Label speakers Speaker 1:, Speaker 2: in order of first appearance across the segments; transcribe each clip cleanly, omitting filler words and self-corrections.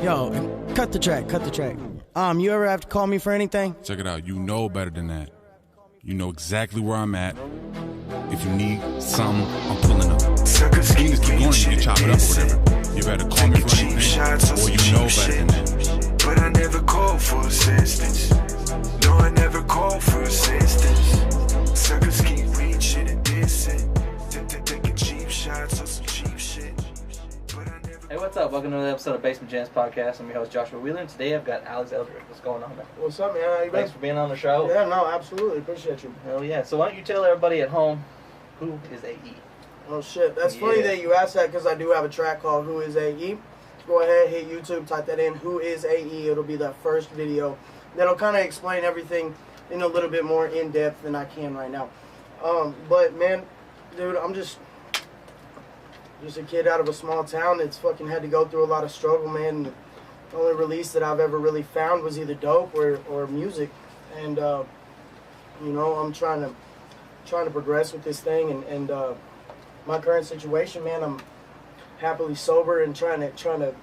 Speaker 1: Yo, cut the track. You ever have to call me for anything?
Speaker 2: Check it out. You know better than that. You know exactly where I'm at. If you need something, I'm pulling up. If you need to keep going, you can chop it up or whatever. You better call me for anything, or you know better than that.
Speaker 3: But I never called for assistance. No, I never called for assistance. Suckers keep reaching and dissing. Taking cheap shots on some cheap shit.
Speaker 4: Hey, what's up? Welcome to another episode of Basement Jams Podcast. I'm your host, Joshua Wheeler, and today I've got Alex Eldridge. What's going on, man?
Speaker 5: What's up, man? How you been?
Speaker 4: Thanks for being on the show.
Speaker 5: Yeah, no, absolutely. Appreciate you.
Speaker 4: Hell yeah. So why don't you tell everybody at home, who is AE?
Speaker 5: Oh, shit. That's funny that you asked that because I do have a track called Who is AE. Go ahead, hit YouTube, type that in, Who is AE. It'll be the first video. That'll kind of explain everything in a little bit more in-depth than I can right now. But, man, dude, I'm just a kid out of a small town that's fucking had to go through a lot of struggle, man. The only release that I've ever really found was either dope or music. And, you know, I'm trying to progress with this thing. And my current situation, man, I'm happily sober and trying to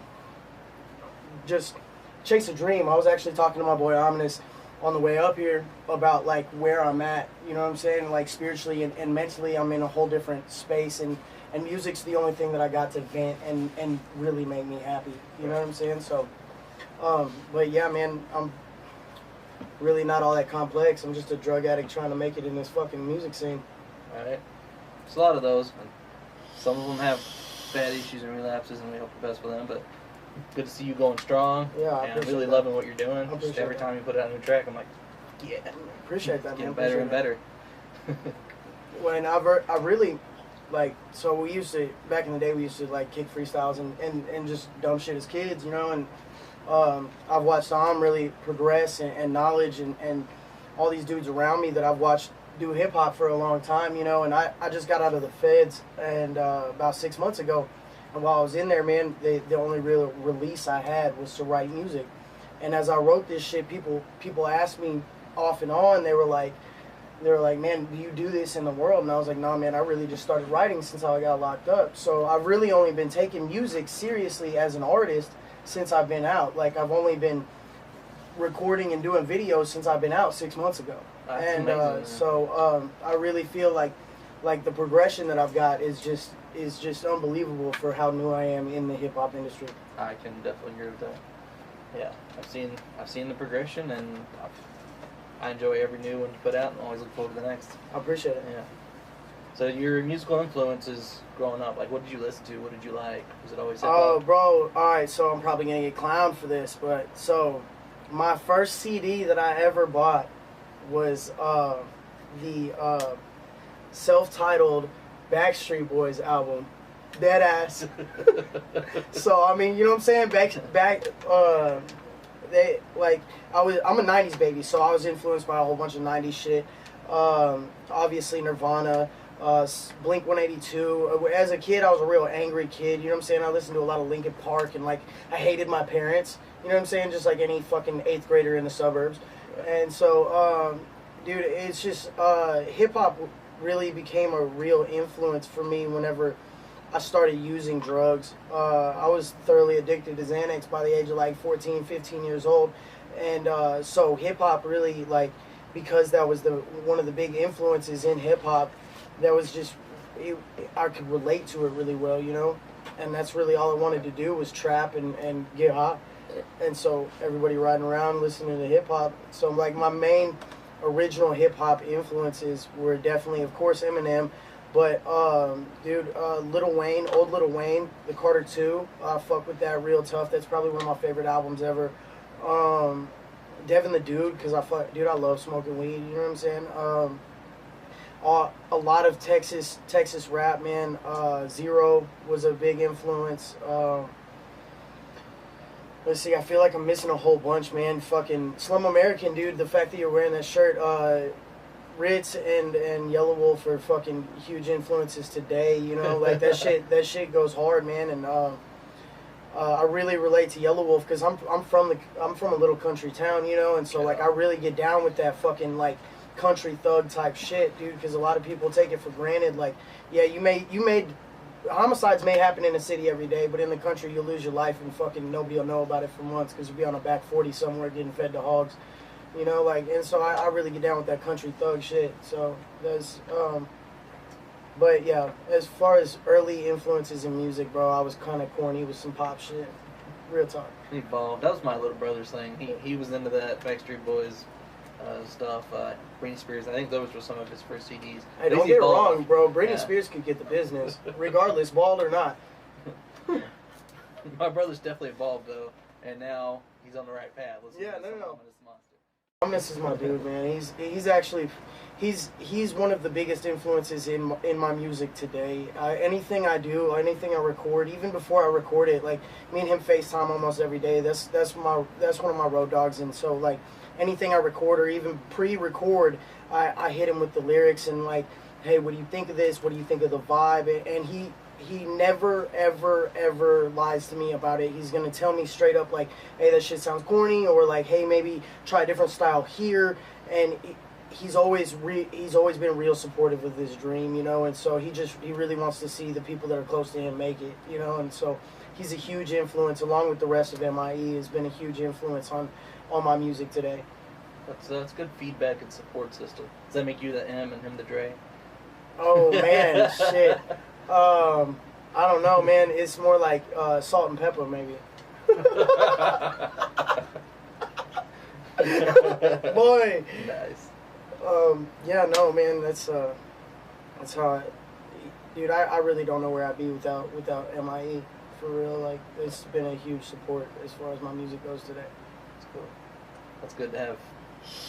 Speaker 5: just chase a dream. I was actually talking to my boy Ominous on the way up here about, like, where I'm at. You know what I'm saying? Like, spiritually and mentally, I'm in a whole different space. And music's the only thing that I got to vent and really make me happy. You know what I'm saying? So, but yeah, man, I'm really not all that complex. I'm just a drug addict trying to make it in this fucking music scene.
Speaker 4: Alright. There's a lot of those. Some of them have bad issues and relapses, and we hope the best for them, but good to see you going strong.
Speaker 5: Yeah,
Speaker 4: and I'm really loving what you're doing. Just every time you put out a new track, I'm like, yeah.
Speaker 5: Appreciate that, man.
Speaker 4: Getting better and better.
Speaker 5: When I really... Like, so we used to, back in the day, we used to, like, kick freestyles and just dumb shit as kids, you know, and I've watched really progress and knowledge and all these dudes around me that I've watched do hip-hop for a long time, you know, and I just got out of the feds and about 6 months ago, and while I was in there, man, the only real release I had was to write music, and as I wrote this shit, people asked me off and on, they were like, man, do you do this in the world? And I was like, nah, man, I really just started writing since I got locked up. So I've really only been taking music seriously as an artist since I've been out. Like, I've only been recording and doing videos since I've been out 6 months ago.
Speaker 4: That's
Speaker 5: and
Speaker 4: amazing,
Speaker 5: I really feel like the progression that I've got is just unbelievable for how new I am in the hip-hop industry.
Speaker 4: I can definitely agree with that. Yeah, I've seen the progression, and I enjoy every new one you put out and always look forward to the next.
Speaker 5: I appreciate it.
Speaker 4: Yeah. So your musical influences growing up, like, what did you listen to? What did you like? Was it always hip-hop?
Speaker 5: Oh, bro. All right, so I'm probably going to get clowned for this, but so my first CD that I ever bought was the self-titled Backstreet Boys album. Deadass. So, I mean, you know what I'm saying? I'm a 90s baby, so I was influenced by a whole bunch of 90s shit. Obviously Nirvana, Blink 182. As a kid, I was a real angry kid, you know what I'm saying? I listened to a lot of Linkin Park, and, like, I hated my parents, you know what I'm saying? Just like any fucking 8th grader in the suburbs. And so, dude, it's just, hip-hop really became a real influence for me whenever I started using drugs. I was thoroughly addicted to Xanax by the age of like 14, 15 years old. And so hip-hop really, like, because that was one of the big influences in hip-hop, that was just, I could relate to it really well, you know? And that's really all I wanted to do was trap and get hot. And so everybody riding around listening to hip-hop. So, like, my main original hip-hop influences were definitely, of course, Eminem. But, dude, Lil Wayne, old Lil Wayne, the Carter 2, I fuck with that real tough. That's probably one of my favorite albums ever. Devin the Dude, because I love smoking weed, you know what I'm saying? A lot of Texas rap, man. Zero was a big influence. Let's see, I feel like I'm missing a whole bunch, man. Fucking Slum American, dude, the fact that you're wearing that shirt, Ritz and Yellow Wolf are fucking huge influences today, you know, like that shit goes hard, man, and I really relate to Yellow Wolf because I'm from a little country town, you know, and so like I really get down with that fucking like country thug type shit, dude, because a lot of people take it for granted. Like, yeah, you made homicides may happen in the city every day, but in the country you'll lose your life and fucking nobody will know about it for months because you'll be on a back 40 somewhere getting fed to hogs. You know, like, and so I really get down with that country thug shit. So that's, but yeah, as far as early influences in music, bro, I was kind of corny with some pop shit. Real talk.
Speaker 4: He evolved. That was my little brother's thing. He was into that Backstreet Boys stuff. Britney Spears. I think those were some of his first CDs.
Speaker 5: Hey, don't get wrong, bro. Britney
Speaker 4: Yeah.
Speaker 5: Spears could get the business, regardless, bald or not.
Speaker 4: My brother's definitely evolved though, and now he's on the right path.
Speaker 5: Yeah, no.
Speaker 4: Ominous Monster.
Speaker 5: Ominous is my dude, man. He's actually he's one of the biggest influences in my music today. Anything I do, anything I record, even before I record it, like me and him FaceTime almost every day. That's one of my road dogs, and so like anything I record or even pre-record, I hit him with the lyrics and like, hey, what do you think of this? What do you think of the vibe? And he never, ever lies to me about it. He's going to tell me straight up, like, hey, that shit sounds corny, or like, hey, maybe try a different style here. And he's always been real supportive of this dream, you know, and so he really wants to see the people that are close to him make it, you know, and so he's a huge influence, along with the rest of MIE, has been a huge influence on my music today.
Speaker 4: That's good feedback and support system. Does that make you the M and him the Dre?
Speaker 5: Oh, man, shit. I don't know, man. It's more like salt and pepper, maybe. Boy.
Speaker 4: Nice.
Speaker 5: Yeah, no, man. That's how. Dude, I really don't know where I'd be without MIE. For real, like it's been a huge support as far as my music goes today.
Speaker 4: That's cool. That's good to have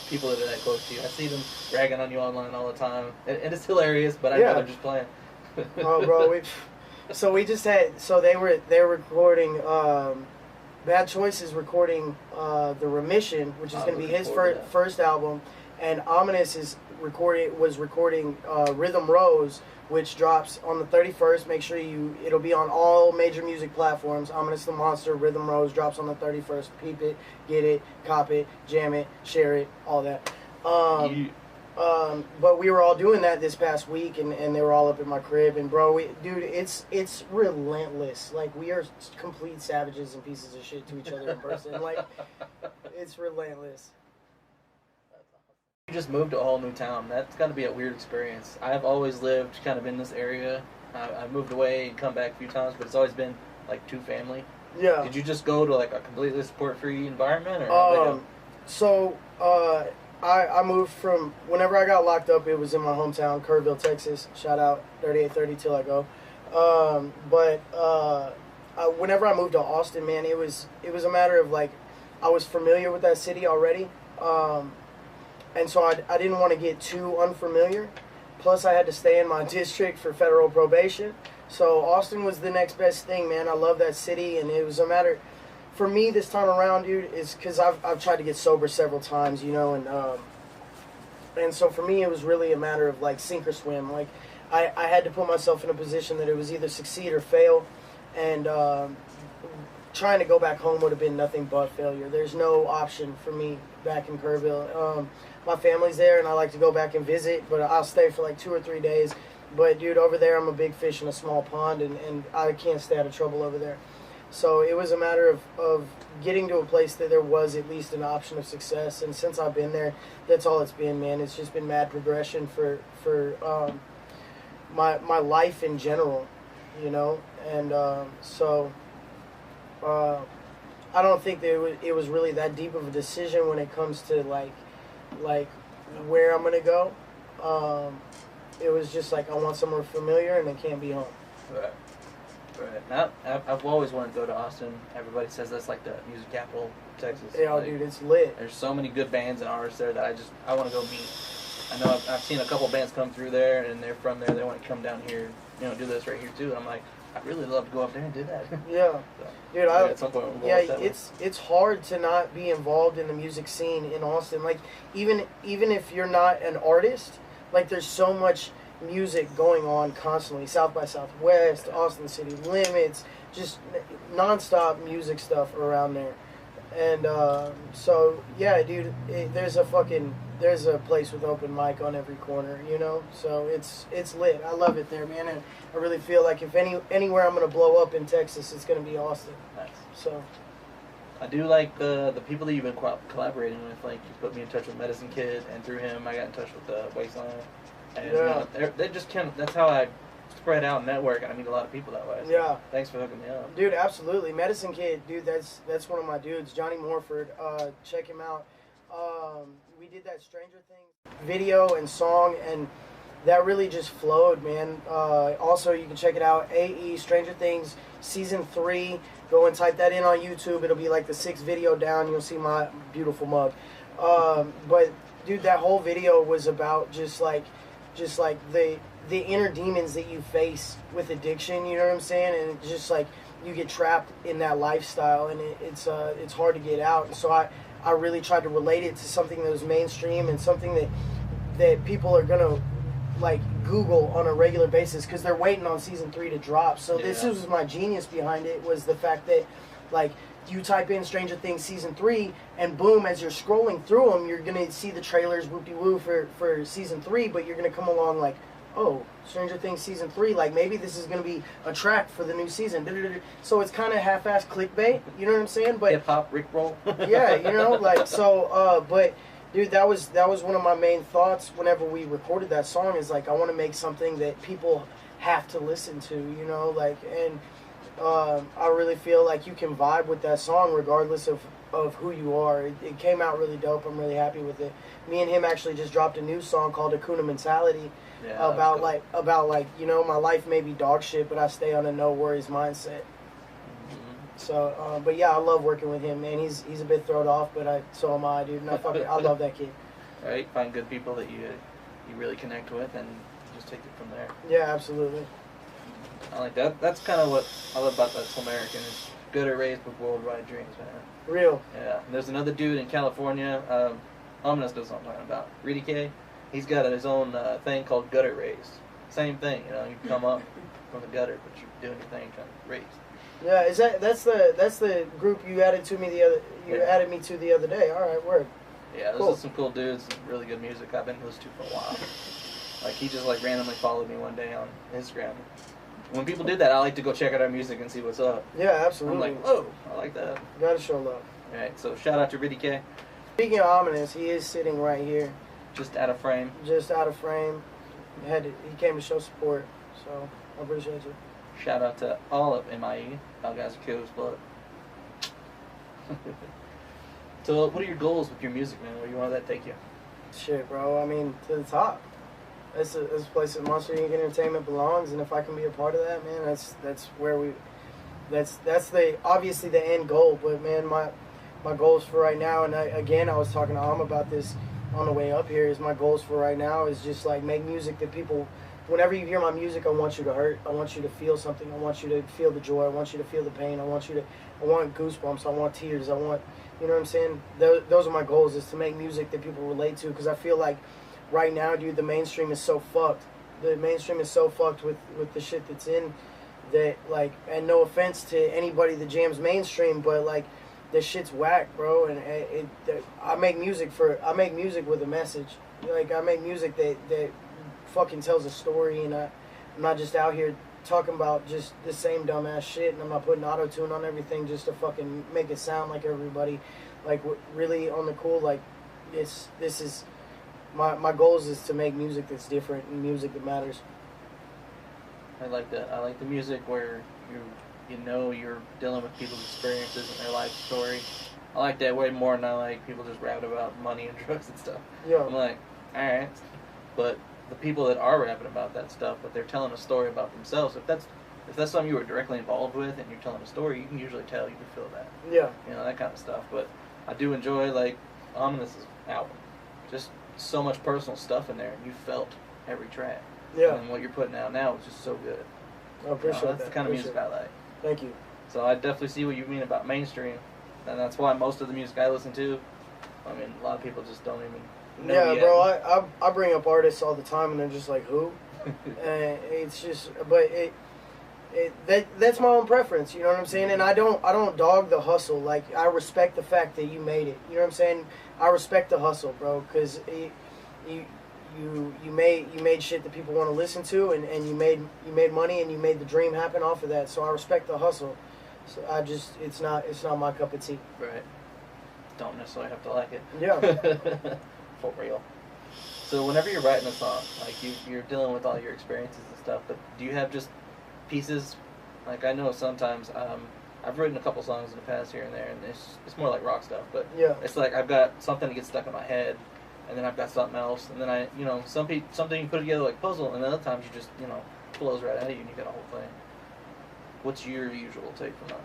Speaker 4: people that are that close to you. I see them ragging on you online all the time, and it's hilarious. But I'd rather just play.
Speaker 5: Oh, bro, they were recording. Bad Choice is recording The Remission, which is going to be his first album, and Ominous was recording Rhythm Rose, which drops on the 31st. Make sure it'll be on all major music platforms. Ominous the Monster, Rhythm Rose drops on the 31st. Peep it, get it, cop it, jam it, share it, all that. But we were all doing that this past week, and they were all up in my crib, and bro, dude, it's relentless. Like, we are complete savages and pieces of shit to each other in person. Like, it's relentless.
Speaker 4: You just moved to a whole new town. That's got to be a weird experience. I've always lived kind of in this area. I've moved away and come back a few times, but it's always been like two family.
Speaker 5: Yeah.
Speaker 4: Did you just go to like a completely support-free environment, or?
Speaker 5: I moved from, whenever I got locked up, it was in my hometown, Kerrville, Texas. Shout out 3830 till I go. Whenever I moved to Austin, man, it was a matter of like, I was familiar with that city already. And so I didn't want to get too unfamiliar. Plus, I had to stay in my district for federal probation. So Austin was the next best thing, man. I love that city, and it was a matter, for me this time around, dude, is because I've tried to get sober several times, you know, and so for me it was really a matter of like sink or swim. Like I had to put myself in a position that it was either succeed or fail, and trying to go back home would have been nothing but failure. There's no option for me back in Kerrville. My family's there, and I like to go back and visit, but I'll stay for like 2 or 3 days. But dude, over there I'm a big fish in a small pond, and I can't stay out of trouble over there. So it was a matter of getting to a place that there was at least an option of success. And since I've been there, that's all it's been, man. It's just been mad progression for my life in general, you know. And I don't think that it was really that deep of a decision when it comes to like where I'm gonna go. It was just like I want somewhere familiar, and it can't be home.
Speaker 4: Right. Now, I've always wanted to go to Austin. Everybody says that's like the music capital of Texas.
Speaker 5: Yeah,
Speaker 4: like,
Speaker 5: dude, it's lit.
Speaker 4: There's so many good bands and artists there that I want to go meet. I know I've seen a couple bands come through there, and they're from there. They want to come down here, you know, do this right here too. And I'm like, I'd really love to go up there and do that.
Speaker 5: Yeah,
Speaker 4: So,
Speaker 5: dude.
Speaker 4: at some point we'll
Speaker 5: It's hard to not be involved in the music scene in Austin. Like even if you're not an artist, like there's so much music going on constantly. South by Southwest, Austin City Limits, just nonstop music stuff around there. And so yeah, dude, there's there's a place with open mic on every corner, you know. So it's lit. I love it there, man. And I really feel like if anywhere I'm gonna blow up in Texas, it's gonna be Austin.
Speaker 4: Nice.
Speaker 5: So
Speaker 4: I do like the people that you've been collaborating with. Like, you put me in touch with Medicine Kid, and through him, I got in touch with Wasteland. And you know, they just can't. That's how I spread out and network, and I meet a lot of people that way. So
Speaker 5: yeah.
Speaker 4: Thanks for hooking me up,
Speaker 5: dude. Absolutely, Medicine Kid, dude. That's one of my dudes, Johnny Morford. Check him out. We did that Stranger Things video and song, and that really just flowed, man. Also, you can check it out, AE Stranger Things Season 3. Go and type that in on YouTube. It'll be like the 6th video down. You'll see my beautiful mug. But, dude, that whole video was about just like the inner demons that you face with addiction, you know what I'm saying? And it's just like you get trapped in that lifestyle, and it's hard to get out. And so I really tried to relate it to something that was mainstream and something that people are gonna like Google on a regular basis because they're waiting on Season 3 to drop. So this was my genius behind it, was the fact that like you type in Stranger Things Season 3 and boom, as you're scrolling through them, you're gonna see the trailers whoop-de-woo for Season 3, but you're gonna come along like, oh, Stranger Things Season 3, like maybe this is gonna be a track for the new season. So it's kind of half-assed clickbait, you know what I'm saying? But
Speaker 4: hip-hop, Rickroll.
Speaker 5: yeah, you know, like, so, but dude, that was one of my main thoughts whenever we recorded that song, is like, I want to make something that people have to listen to, you know, like, and I really feel like you can vibe with that song regardless of who you are. It came out really dope. I'm really happy with it. Me and him actually just dropped a new song called Akuna Mentality, about like, you know, my life may be dog shit, but I stay on a no worries mindset. So, but yeah, I love working with him, man. He's a bit thrown off, but so am I, dude. And I love that kid.
Speaker 4: Right, find good people that you really connect with, and just take it from there.
Speaker 5: Yeah, absolutely.
Speaker 4: I like that. That's kind of what I love about That's American. Is good at raised with worldwide dreams, man.
Speaker 5: Real.
Speaker 4: Yeah. And there's another dude in California. Ominous knows what I'm talking about. Reedy K. He's got his own thing called Gutter Raised. Same thing, you know. You come up from the gutter, but you're doing your thing trying to raise.
Speaker 5: Yeah, that's the group you added to me added me to the other day. All right, word.
Speaker 4: Yeah, those
Speaker 5: cool.
Speaker 4: are some cool dudes, some really good music I've been listening to for a while. Like, he just like randomly followed me one day on Instagram. When people do that, I like to go check out our music and see what's up.
Speaker 5: Yeah, absolutely.
Speaker 4: I'm like, whoa, I like that.
Speaker 5: Gotta show love.
Speaker 4: All right, so shout out to Reedy K.
Speaker 5: Speaking of Ominous, he is sitting right here.
Speaker 4: Just out of frame.
Speaker 5: Just out of frame. He came to show support, so I appreciate you.
Speaker 4: Shout out to all of MIE. Y'all guys are killers, blood. So, what are your goals with your music, man? Where do you want that to take you?
Speaker 5: Shit, bro. I mean, to the top. That's a place that Monster Inc. Entertainment belongs, and if I can be a part of that, man, that's where we. That's obviously the end goal. But man, my goals for right now, and I was talking to about this on the way up here. Is my goals for right now is just like make music that people. Whenever you hear my music, I want you to hurt. I want you to feel something. I want you to feel the joy. I want you to feel the pain. I want goosebumps. I want tears. I want, you know what I'm saying? Those are my goals, is to make music that people relate to, because I feel like right now, dude, the mainstream is so fucked. The mainstream is so fucked with the shit that's in that, like, and no offense to anybody that jams mainstream, but like, this shit's whack, bro. And I make music with a message. Like, I make music that fucking tells a story, and I'm not just out here talking about just the same dumbass shit, and I'm not putting auto-tune on everything just to fucking make it sound like everybody. Like, really on the cool, like, this is my goals is to make music that's different and music that matters.
Speaker 4: I like that. I like the music where you know you're dealing with people's experiences and their life story. I like that way more than I like people just rapping about money and drugs and stuff.
Speaker 5: Yeah.
Speaker 4: I'm like, alright. But the people that are rapping about that stuff, but they're telling a story about themselves, if that's something you were directly involved with and you're telling a story, you can usually tell, you can feel that.
Speaker 5: Yeah.
Speaker 4: You know, that kind of stuff. But I do enjoy, like, Ominous's album. Just so much personal stuff in there, and you felt every track.
Speaker 5: Yeah.
Speaker 4: And what you're putting out now is just so good.
Speaker 5: I appreciate that.
Speaker 4: That's the kind of music I like.
Speaker 5: Thank you.
Speaker 4: So I definitely see what you mean about mainstream, and that's why most of the music I listen to, I mean, a lot of people just don't even know
Speaker 5: Yeah,
Speaker 4: yet.
Speaker 5: bro, I bring up artists all the time, and they're just like, who? And it's just, but That's my own preference, you know what I'm saying? And I don't dog the hustle. Like, I respect the fact that you made it. You know what I'm saying? I respect the hustle, bro, because you made shit that people want to listen to, and you made money, and you made the dream happen off of that. So I respect the hustle. So it's not my cup of tea.
Speaker 4: Right. Don't necessarily have to like it.
Speaker 5: Yeah.
Speaker 4: For real. So whenever you're writing a song, like you're dealing with all your experiences and stuff, but do you have just pieces? Like, I know sometimes I've written a couple songs in the past here and there, and it's more like rock stuff, but
Speaker 5: yeah,
Speaker 4: it's like I've got something that gets stuck in my head, and then I've got something else, and then something you put together like puzzle, and then other times you just flows right at you and you got a whole thing. What's your usual take from that?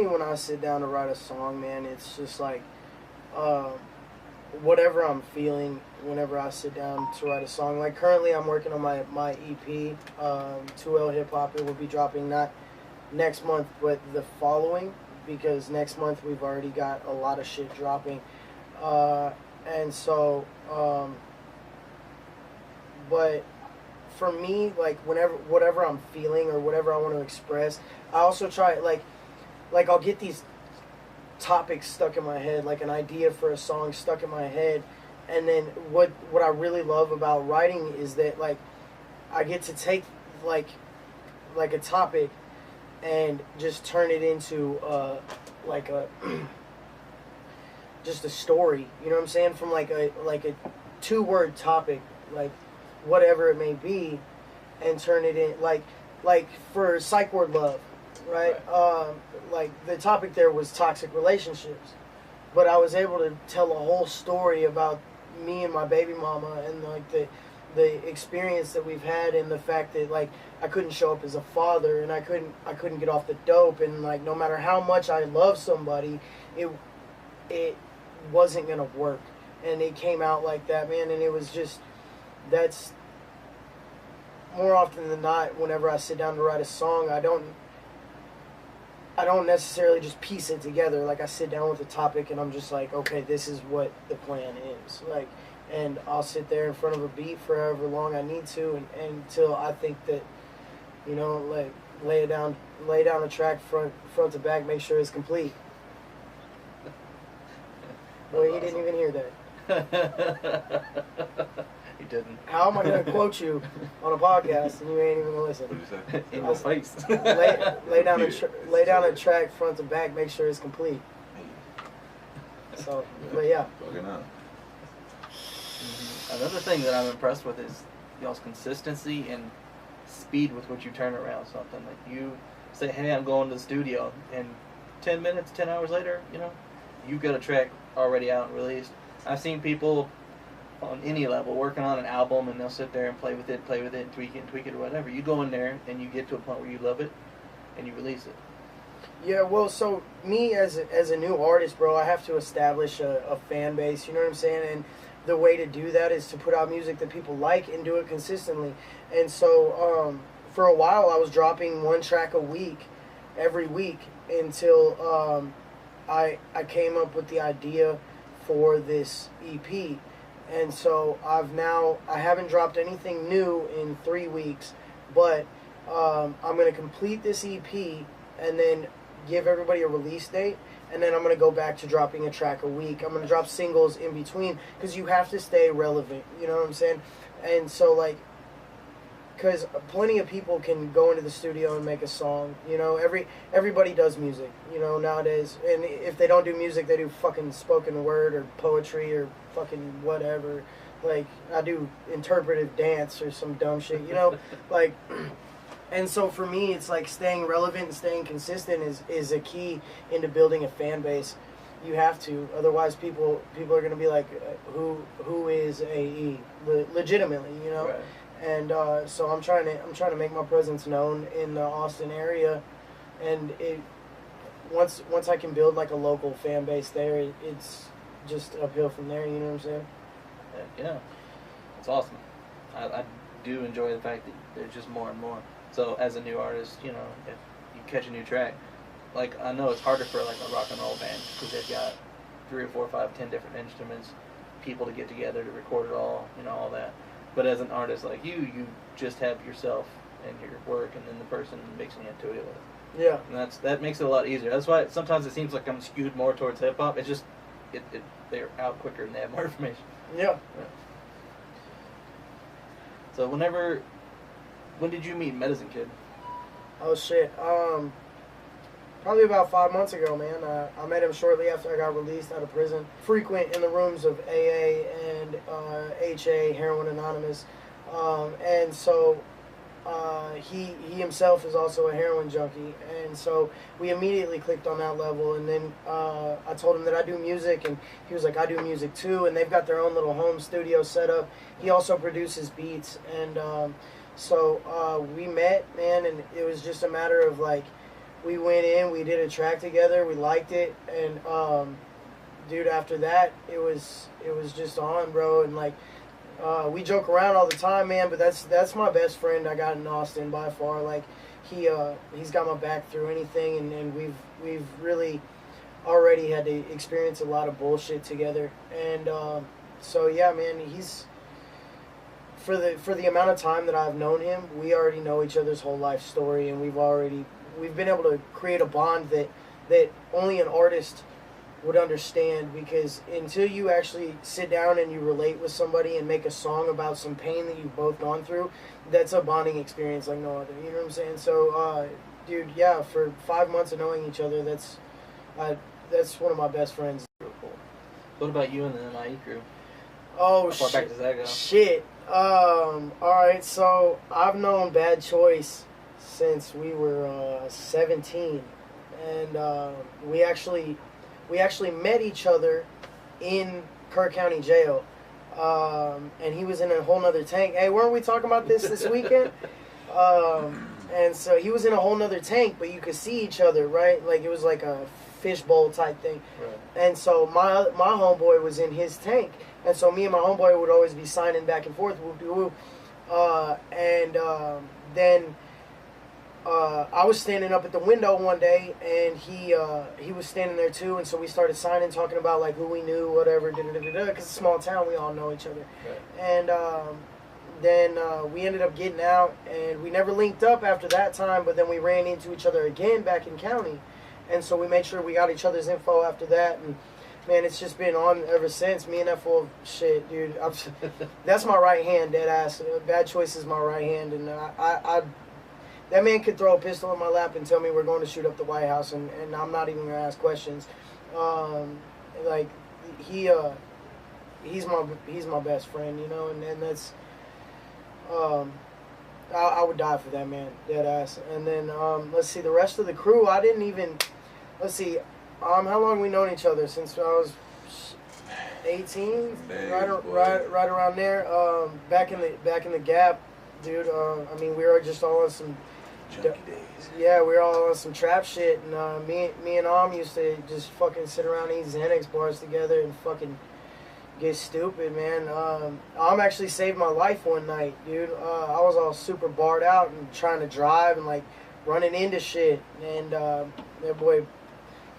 Speaker 5: When I sit down to write a song, man, it's just like whatever I'm feeling whenever I sit down to write a song. Like, currently I'm working on my EP, 2L Hip Hop. It will be dropping not next month, but the following, because next month we've already got a lot of shit dropping. And so, but for me, like, whatever I'm feeling or whatever I want to express, I also try, like I'll get these topics stuck in my head, like an idea for a song stuck in my head, and then what I really love about writing is that, like, I get to take like a topic and just turn it into like a just a story, you know what I'm saying, from like a 2-word topic, like whatever it may be, and turn it in like for Psych Word Love, right? Like, the topic there was toxic relationships, but I was able to tell a whole story about me and my baby mama, and like the experience that we've had, and the fact that, like, I couldn't show up as a father, and I couldn't get off the dope, and, like, no matter how much I love somebody, it wasn't gonna work, and it came out like that, man. And it was just, that's more often than not, whenever I sit down to write a song, I don't necessarily just piece it together. Like, I sit down with a topic and I'm just like, okay, this is what the plan is. Like, and I'll sit there in front of a beat for however long I need to, and until I think that, like, lay down a track front to back, make sure it's complete. Boy, he didn't even hear that.
Speaker 4: He didn't.
Speaker 5: How am I going to quote you on a podcast and you ain't even going to listen?
Speaker 4: In your face.
Speaker 5: lay down a track front to back, make sure it's complete. So, but yeah.
Speaker 4: Another thing that I'm impressed with is y'all's consistency and speed with which you turn around something. Like, you say, hey, I'm going to the studio, and 10 minutes, 10 hours later, you've got a track already out and released. I've seen people on any level working on an album, and they'll sit there and play with it, and tweak it, or whatever. You go in there and you get to a point where you love it, and you release it.
Speaker 5: Yeah, well, so me as a new artist, bro, I have to establish a fan base, you know what I'm saying? And the way to do that is to put out music that people like and do it consistently. And so for a while I was dropping 1 track a week, every week, until I came up with the idea for this EP. And so I haven't dropped anything new in 3 weeks, but I'm going to complete this EP and then give everybody a release date, and then I'm going to go back to dropping a track a week. I'm going to drop singles in between, because you have to stay relevant, you know what I'm saying? And so, like, because plenty of people can go into the studio and make a song, everybody does music, nowadays, and if they don't do music, they do fucking spoken word or poetry or fucking whatever. Like, I do interpretive dance or some dumb shit, like. And so for me, it's like staying relevant and staying consistent is a key into building a fan base. You have to, otherwise people are gonna be like, who is AE, legitimately,
Speaker 4: Right.
Speaker 5: And so I'm trying to make my presence known in the Austin area, and once I can build like a local fan base there, it's just uphill from there. You know what I'm saying?
Speaker 4: Yeah, it's awesome. I do enjoy the fact that there's just more and more. So as a new artist, if you catch a new track, like, I know it's harder for like a rock and roll band because they've got 3 or 4 or 5, 10 different instruments. people to get together to record it all, all that. But as an artist like you just have yourself and your work, and then the person mixing into it with it.
Speaker 5: Yeah.
Speaker 4: And that makes it a lot easier. That's why sometimes it seems like I'm skewed more towards hip hop. It's just they're out quicker and they have more information.
Speaker 5: Yeah.
Speaker 4: So when did you meet Medicine Kid?
Speaker 5: Oh shit. Probably about 5 months ago, man. I met him shortly after I got released out of prison. Frequent in the rooms of AA and HA, Heroin Anonymous, and so he himself is also a heroin junkie, and so we immediately clicked on that level. And then I told him that I do music, and he was like, I do music too, and they've got their own little home studio set up. He also produces beats, and so we met, man, and it was just a matter of like, we went in, we did a track together, we liked it, and dude, after that, it was just on, bro. And like, we joke around all the time, man, but that's my best friend I got in Austin by far. Like, he's got my back through anything, and we've really already had to experience a lot of bullshit together. And so yeah, man, he's for the amount of time that I've known him, we already know each other's whole life story, and we've been able to create a bond that only an artist would understand, because until you actually sit down and you relate with somebody and make a song about some pain that you've both gone through, that's a bonding experience like no other. You know what I'm saying? So, dude, yeah, for 5 months of knowing each other, that's one of my best friends.
Speaker 4: Real cool. What about you and the MIE crew?
Speaker 5: Oh,
Speaker 4: How far back does that go?
Speaker 5: Shit. Alright, so I've known Bad Choice since we were 17, and we actually met each other in Kerr County Jail, and he was in a whole nother tank. Hey, weren't we talking about this weekend? And so he was in a whole nother tank, but you could see each other, right? Like, it was like a fishbowl type thing.
Speaker 4: Right.
Speaker 5: And so my homeboy was in his tank, and so me and my homeboy would always be signing back and forth, whoop-de-whoop. Then I was standing up at the window one day, and he was standing there too, and so we started signing, talking about like who we knew, whatever, because it's a small town, we all know each other. Right. And then we ended up getting out, and we never linked up after that time, but then we ran into each other again back in county, and so we made sure we got each other's info after that, and man, it's just been on ever since. Me and that fool, shit, dude, that's my right hand, dead ass. Bad Choice is my right hand, and I that man could throw a pistol in my lap and tell me we're going to shoot up the White House, and I'm not even going to ask questions. Like, he's my best friend, you know, and that's, I would die for that man, dead ass. And then, let's see, the rest of the crew, let's see, how long we known each other? Since I was 18, right around there. Back in the Gap, dude. I mean, we were just all on some
Speaker 3: Junkie days.
Speaker 5: Yeah, we were all on some trap shit, and me and used to just fucking sit around and eat Xanax bars together and fucking get stupid, man. Actually saved my life one night, dude. I was all super barred out and trying to drive and like running into shit, and that boy,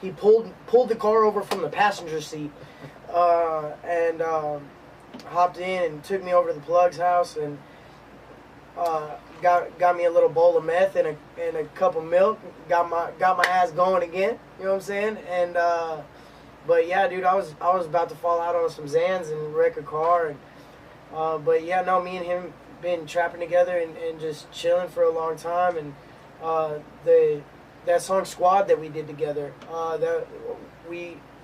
Speaker 5: he pulled the car over from the passenger seat, and hopped in and took me over to the plug's house, and got me a little bowl of meth and a cup of milk. Got my ass going again. You know what I'm saying? And but yeah, dude, I was about to fall out on some Xans and wreck a car. And but yeah, no, me and him been trapping together and just chilling for a long time. And that song Squad that we did together,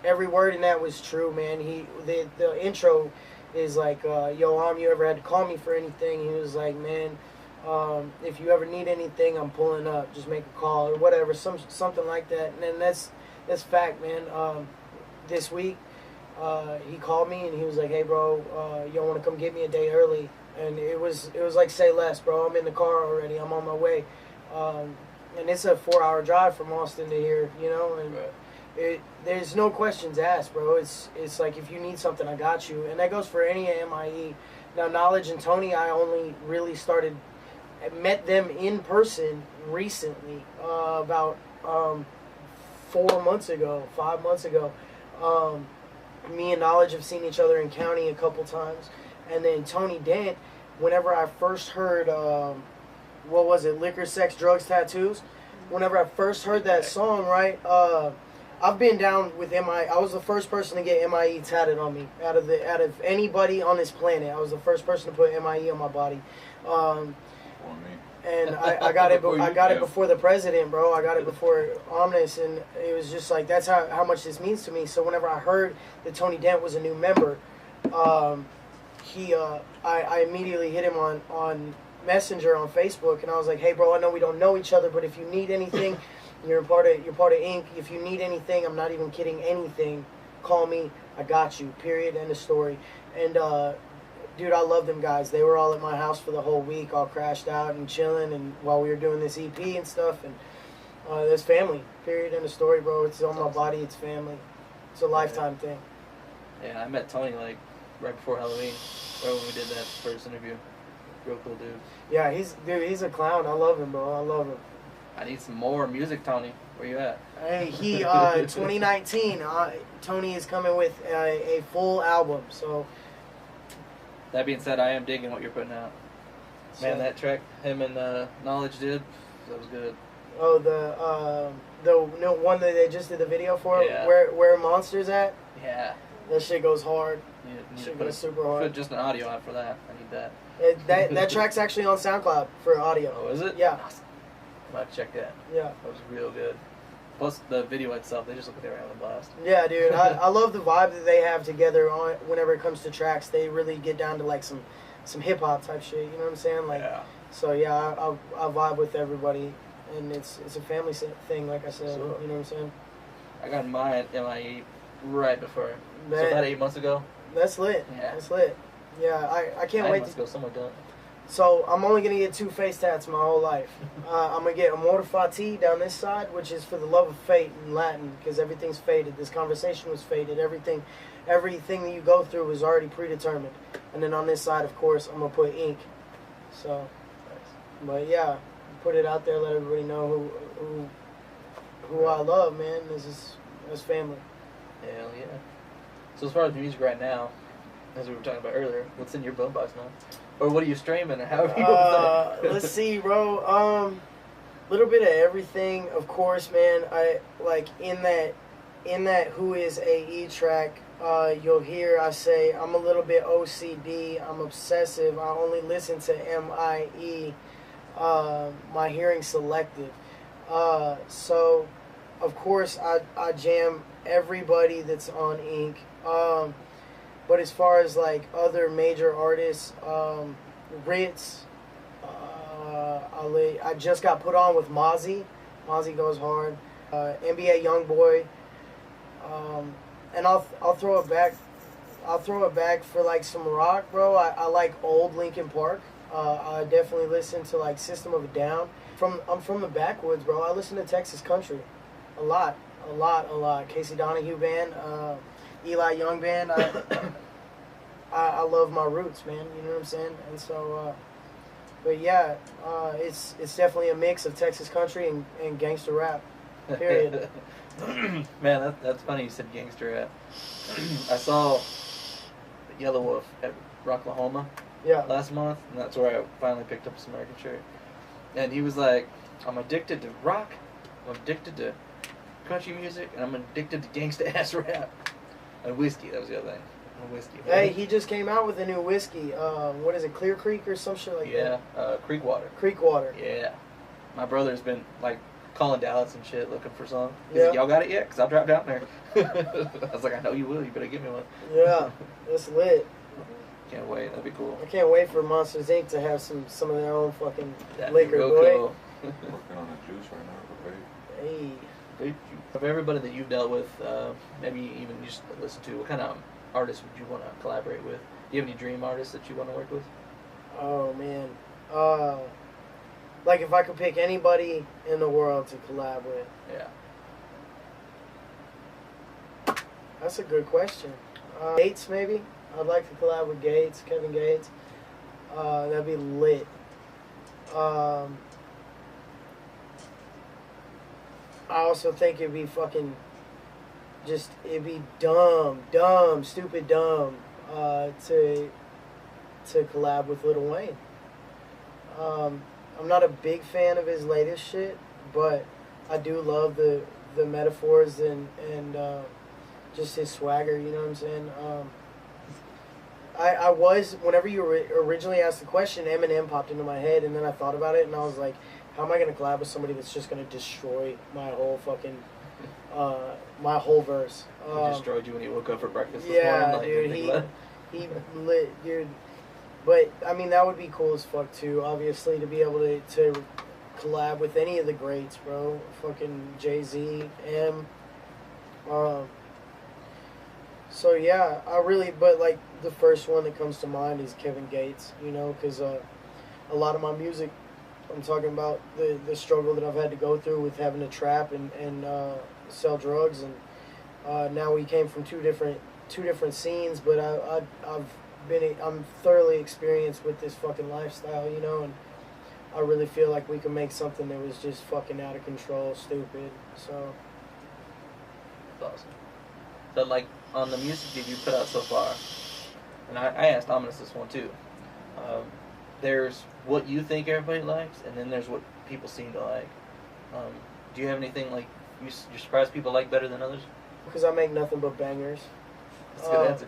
Speaker 5: every word in that was true, man. The intro is like, yo, you ever had to call me for anything? He was like, man, if you ever need anything, I'm pulling up. Just make a call or whatever, something like that. And then that's fact, man. This week, he called me and he was like, hey, bro, you want to come get me a day early? And it was like, say less, bro. I'm in the car already. I'm on my way. And it's a 4-hour drive from Austin to here, you know, and right. There's no questions asked, bro. It's like, if you need something, I got you. And that goes for any MIE. Now, Knowledge and Tony, I only really met them in person recently, about 5 months ago. me and Knowledge have seen each other in County a couple times. And then Tony Dent, whenever I first heard, what was it, Liquor, Sex, Drugs, Tattoos? Whenever I first heard that song, right, I've been down with MI. I was the first person to get MIE tatted on me out of anybody on this planet. I was the first person to put MIE on my body. And I got it. I got it before the president, bro. I got it before Omnis, and it was just like that's how much this means to me. So whenever I heard that Tony Dent was a new member, I immediately hit him on Messenger on Facebook, and I was like, hey, bro, I know we don't know each other, but if you need anything, you're part of Inc. If you need anything, I'm not even kidding, anything, call me. I got you. Period. End of story. And dude, I love them guys. They were all at my house for the whole week, all crashed out and chilling, and while we were doing this EP and stuff, and there's family. Period. End of story, bro. It's on my body. It's family. It's a lifetime thing.
Speaker 4: Yeah, I met Tony like right before Halloween, right when we did that first interview. Real cool dude.
Speaker 5: Yeah, he's a clown. I love him, bro. I love him.
Speaker 4: I need some more music, Tony. Where you at?
Speaker 5: Hey, 2019, Tony is coming with a full album, so.
Speaker 4: That being said, I am digging what you're putting out. Man, that track him and Knowledge did, that was good.
Speaker 5: Oh, the one that they just did the video for?
Speaker 4: Yeah.
Speaker 5: Where Monster's at?
Speaker 4: Yeah.
Speaker 5: That shit goes hard.
Speaker 4: Need
Speaker 5: Shit
Speaker 4: to
Speaker 5: goes super hard.
Speaker 4: Put just an audio out for that. I need that.
Speaker 5: That track's actually on SoundCloud for audio.
Speaker 4: Oh, is it?
Speaker 5: Yeah.
Speaker 4: Awesome. I'm about to check that.
Speaker 5: Yeah.
Speaker 4: That was real good. Plus the video itself, they just look like they were having a blast.
Speaker 5: Yeah, dude. I love the vibe that they have together on whenever it comes to tracks. They really get down to like some hip hop type shit. You know what I'm saying? Like.
Speaker 4: Yeah.
Speaker 5: So yeah, I vibe with everybody, and it's a family thing, like I said.
Speaker 4: Sure.
Speaker 5: You know what I'm saying?
Speaker 4: I got mine at MIE right before.
Speaker 5: Man,
Speaker 4: so about 8 months ago.
Speaker 5: That's lit.
Speaker 4: Yeah.
Speaker 5: That's lit. Yeah, I can't
Speaker 4: 9
Speaker 5: wait
Speaker 4: months ago, somewhere done.
Speaker 5: So I'm only gonna get 2 face tats my whole life. I'm gonna get Amor Fati down this side, which is for the love of fate in Latin, because everything's fated. This conversation was fated. Everything that you go through is already predetermined. And then on this side, of course, I'm gonna put ink. So, but yeah, put it out there, let everybody know who I love, man. That's family.
Speaker 4: Hell yeah. So as far as music right now, as we were talking about earlier, what's in your boombox now? Or what are you streaming, or however you want to
Speaker 5: Let's see, bro. Little bit of everything, of course, man. I like in that Who Is AE track. You'll hear I say I'm a little bit OCD. I'm obsessive. I only listen to MIE. My hearing selective. So, of course, I jam everybody that's on Ink. But as far as like other major artists, Ritz, I just got put on with Mozzie. Mozzie goes hard. NBA YoungBoy, and I'll throw it back. I'll throw it back for like some rock, bro. I like old Linkin Park. I definitely listen to like System of a Down. I'm from the backwoods, bro. I listen to Texas country, a lot. Casey Donahue band. Eli Young band. I love my roots, man. You know what I'm saying? And so, but yeah, it's definitely a mix of Texas country and gangster rap. Period.
Speaker 4: Man, that's funny you said gangster rap. I saw Yellow Wolf at Rocklahoma last month, and that's where I finally picked up some American shirt. And he was like, I'm addicted to rock, I'm addicted to country music, and I'm addicted to gangsta ass rap. And whiskey, that was the other thing. And whiskey.
Speaker 5: Hey, he just came out with a new whiskey. What is it, Clear Creek or some shit like that?
Speaker 4: Yeah, Creek Water.
Speaker 5: Creek Water.
Speaker 4: Yeah. My brother's been, like, calling Dallas and shit, looking for some. He's
Speaker 5: Yeah.
Speaker 4: like, y'all got it yet? Because I'll drop down there. I was like, I know you will. You better give me one.
Speaker 5: Yeah, that's lit.
Speaker 4: Can't wait. That'd be cool.
Speaker 5: I can't wait for Monsters Inc. to have some of their own fucking
Speaker 4: That'd be
Speaker 5: liquor,
Speaker 4: real
Speaker 5: boy.
Speaker 4: cool.
Speaker 6: Working on a juice right now for vape.
Speaker 5: Hey.
Speaker 4: Of everybody that you've dealt with, maybe even just listen to, what kind of artists would you want to collaborate with? Do you have any dream artists that you want to work with?
Speaker 5: Oh, man. Like, if I could pick anybody in the world to collab with.
Speaker 4: Yeah.
Speaker 5: That's a good question. Gates, maybe? I'd like to collab with Gates, Kevin Gates. That'd be lit. I also think it'd be fucking just it'd be stupid dumb to collab with Lil Wayne. I'm not a big fan of his latest shit, but I do love the metaphors and just his swagger. You know what I'm saying? I was, whenever you originally asked the question, Eminem popped into my head, and then I thought about it, and I was like, how am I going to collab with somebody that's just going to destroy my whole fucking, my whole verse?
Speaker 4: He destroyed you when he woke up for breakfast this
Speaker 5: Yeah,
Speaker 4: morning.
Speaker 5: dude, he lit, dude. But, I mean, that would be cool as fuck, too, obviously, to be able to collab with any of the greats, bro. Fucking Jay-Z, M. So, yeah, but, like, the first one that comes to mind is Kevin Gates, you know, because a lot of my music, I'm talking about the struggle that I've had to go through with having to trap and sell drugs, and now we came from two different scenes, but I'm thoroughly experienced with this fucking lifestyle, you know, and I really feel like we can make something that was just fucking out of control, stupid. So
Speaker 4: That's awesome. So, like, on the music that you put out so far, and I asked Ominous this one too, there's what you think everybody likes, and then there's what people seem to like. Do you have anything, like, you're surprised people like better than others?
Speaker 5: Because I make nothing but bangers.
Speaker 4: That's a good answer.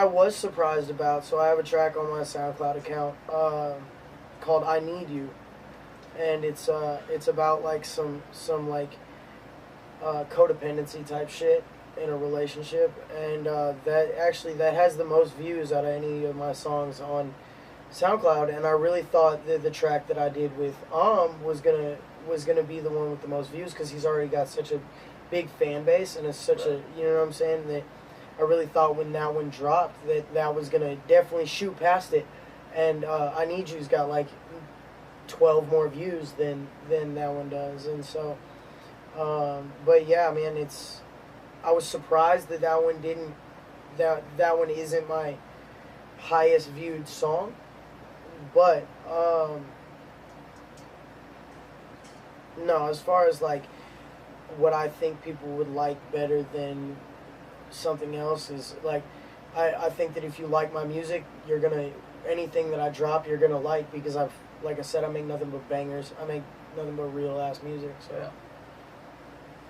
Speaker 5: I was surprised about, so I have a track on my SoundCloud account called I Need You, and it's about like some like codependency type shit in a relationship, and that has the most views out of any of my songs on SoundCloud, and I really thought that the track that I did with was gonna be the one with the most views, because he's already got such a big fan base, and it's such a, you know what I'm saying, that I really thought when that one dropped that was gonna definitely shoot past it, and I Need You's got like 12 more views than that one does, and so but yeah, man, I was surprised that one didn't, that one isn't my highest viewed song, but no, as far as like what I think people would like better than something else is like, I think that if you like my music, you're gonna, anything that I drop you're gonna like, because like I said, I make nothing but bangers. I make nothing but real ass music. So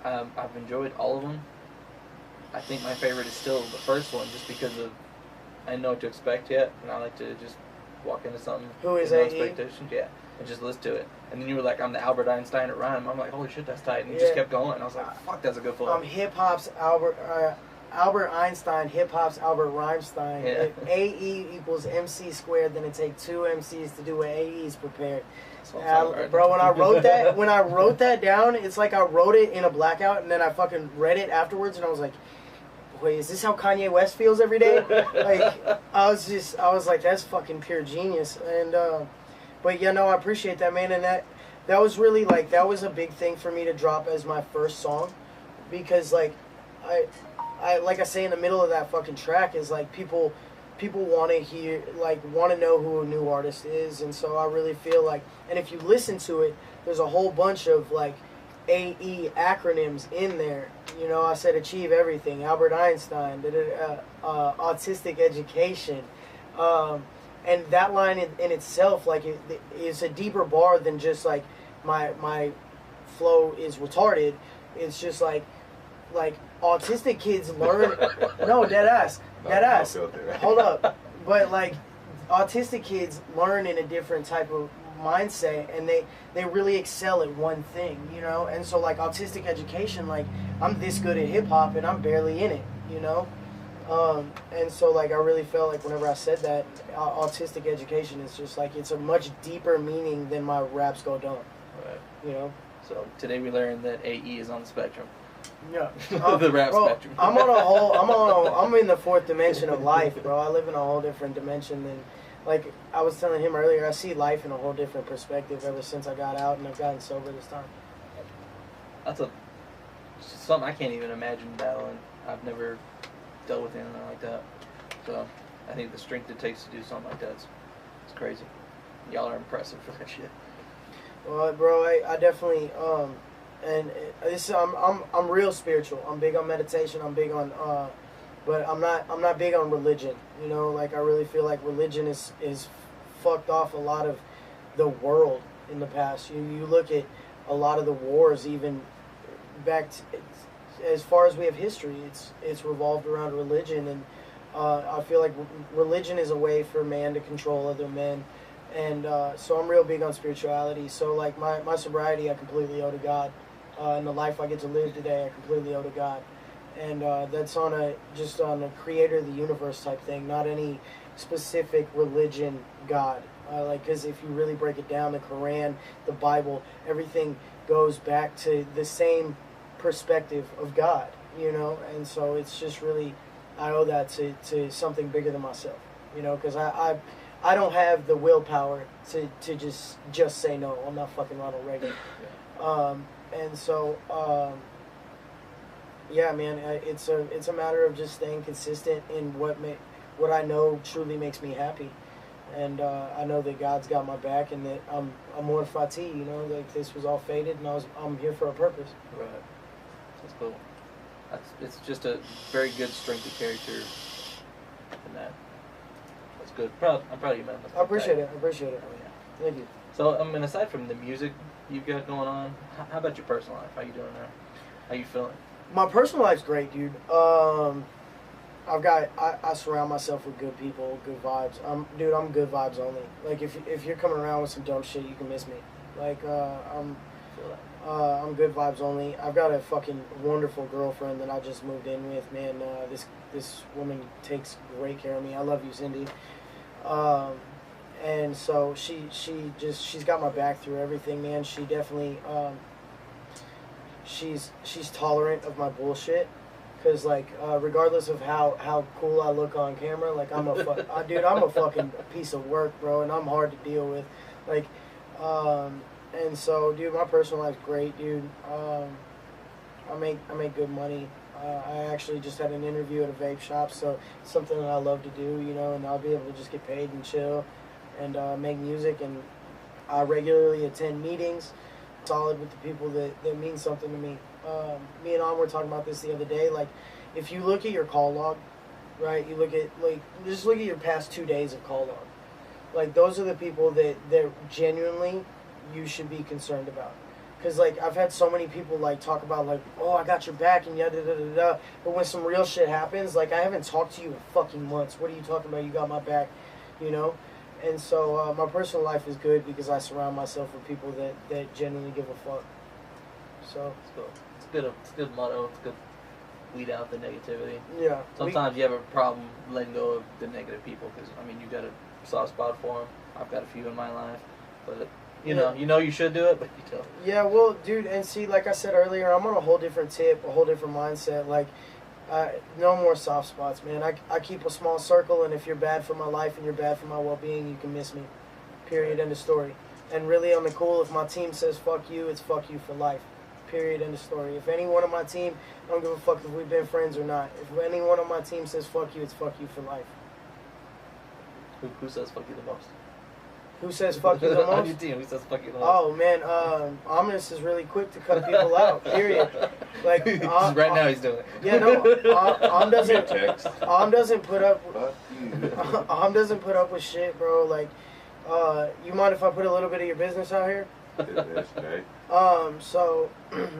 Speaker 4: yeah. I've enjoyed all of them. I think my favorite is still the first one, just because of, I didn't know what to expect yet, and I like to just walk into something
Speaker 5: Who is
Speaker 4: with no
Speaker 5: AE?
Speaker 4: expectations, yeah, and just listen to it. And then you were like, I'm the Albert Einstein at rhyme. I'm like, holy shit, that's tight. And you just kept going. And I was like, fuck, that's a good flow.
Speaker 5: I'm hip hop's Albert Einstein, hip hop's Albert Rhymestein.
Speaker 4: Yeah.
Speaker 5: If AE equals MC squared, then it takes 2 MCs to do what AE is prepared. Bro, when I wrote that down, it's like I wrote it in a blackout, and then I fucking read it afterwards, and I was like, wait, is this how Kanye West feels every day? Like, I was like, that's fucking pure genius. And but yeah, no, I appreciate that, man. And that was really like, that was a big thing for me to drop as my first song, because like I like I say in the middle of that fucking track is like people want to hear, like, want to know who a new artist is, and so I really feel like, and if you listen to it, there's a whole bunch of like AE acronyms in there. You know, I said achieve everything, Albert Einstein, autistic education, and that line in itself, like, it's a deeper bar than just like my flow is retarded. It's just like autistic kids learn. No, dead ass. Hold up. But like, autistic kids learn in a different type of mindset, and they really excel at one thing, you know. And so like autistic education, like, I'm this good at hip hop and I'm barely in it, you know. And so like I really felt like whenever I said that, autistic education is just like, it's a much deeper meaning than my raps go dumb.
Speaker 4: Right.
Speaker 5: You know.
Speaker 4: So today we learned that AE is on the spectrum.
Speaker 5: Yeah.
Speaker 4: The rap
Speaker 5: bro,
Speaker 4: spectrum.
Speaker 5: I'm in the 4th dimension of life, bro. I live in a whole different dimension than, like I was telling him earlier, I see life in a whole different perspective ever since I got out and I've gotten sober this time.
Speaker 4: That's something I can't even imagine battling. I've never dealt with anything like that. So I think the strength it takes to do something like that is crazy. Y'all are impressive for that shit.
Speaker 5: Well, bro, I definitely, And I'm real spiritual. I'm big on meditation. I'm big on, but I'm not big on religion. You know, like I really feel like religion is fucked off a lot of the world in the past. You look at a lot of the wars, even back as far as we have history, it's revolved around religion, and I feel like religion is a way for man to control other men, and so I'm real big on spirituality. So like my sobriety, I completely owe to God, and the life I get to live today, I completely owe to God, and that's on a creator of the universe type thing, not any specific religion God. Because if you really break it down, the Quran, the Bible, everything goes back to the same perspective of God, you know, and so it's just really, I owe that to something bigger than myself, you know, because I don't have the willpower to just say no. I'm not fucking Ronald Reagan. And so, yeah, man, it's a matter of just staying consistent in what I know truly makes me happy. And I know that God's got my back, and that I'm more Fati, you know, like this was all fated, and I'm here for a purpose.
Speaker 4: Right. That's cool. It's just a very good strength of character in that. That's good. I'm proud of you, man.
Speaker 5: I appreciate it. Oh, yeah. Thank you.
Speaker 4: So, I mean, aside from the music you've got going on, how about your personal life? How you doing there? How you feeling?
Speaker 5: My personal life's great, dude. I surround myself with good people, good vibes. I'm good vibes only. Like if you're coming around with some dumb shit, you can miss me. Like I'm good vibes only. I've got a fucking wonderful girlfriend that I just moved in with. Man, this woman takes great care of me. I love you, Cindy. And so she's got my back through everything, man. She definitely she's tolerant of my bullshit. Cause like, regardless of how cool I look on camera, like I'm a fucking piece of work, bro, and I'm hard to deal with, like, and so, dude, my personal life's great, dude. I make good money. I actually just had an interview at a vape shop, so it's something that I love to do, you know, and I'll be able to just get paid and chill, and make music, and I regularly attend meetings, solid with the people that mean something to me. Me and Am were talking about this the other day. Like, if you look at your call log, right? You look at just look at your past 2 days of call log. Like, those are the people that genuinely you should be concerned about. Cause like I've had so many people like talk about like, oh, I got your back and yada da da da. But when some real shit happens, like I haven't talked to you in fucking months. What are you talking about? You got my back, you know. And so my personal life is good because I surround myself with people that genuinely give a fuck. So
Speaker 4: it's good. It's a good motto. It's good. Weed out the negativity.
Speaker 5: Yeah.
Speaker 4: Sometimes you have a problem letting go of the negative people because I mean you got a soft spot for them. I've got a few in my life, but you know you should do it, but you don't.
Speaker 5: Yeah, well, dude, and see, like I said earlier, I'm on a whole different tip, a whole different mindset. Like, no more soft spots, man. I keep a small circle, and if you're bad for my life and you're bad for my well-being, you can miss me. Period. End of story. And really, on the cool, if my team says fuck you, it's fuck you for life. Period. End of story. If anyone on my team, I don't give a fuck if we've been friends or not. If anyone on my team says fuck you, it's fuck you for life.
Speaker 4: Who says fuck you the most?
Speaker 5: Who says fuck you the most?
Speaker 4: On your team, who says fuck you the most?
Speaker 5: Oh man, Ominous is really quick to cut people out. Period. Like
Speaker 4: right now, he's doing it.
Speaker 5: Yeah, no. Om doesn't put up. Om doesn't put up with shit, bro. Like, you mind if I put a little bit of your business out here? So,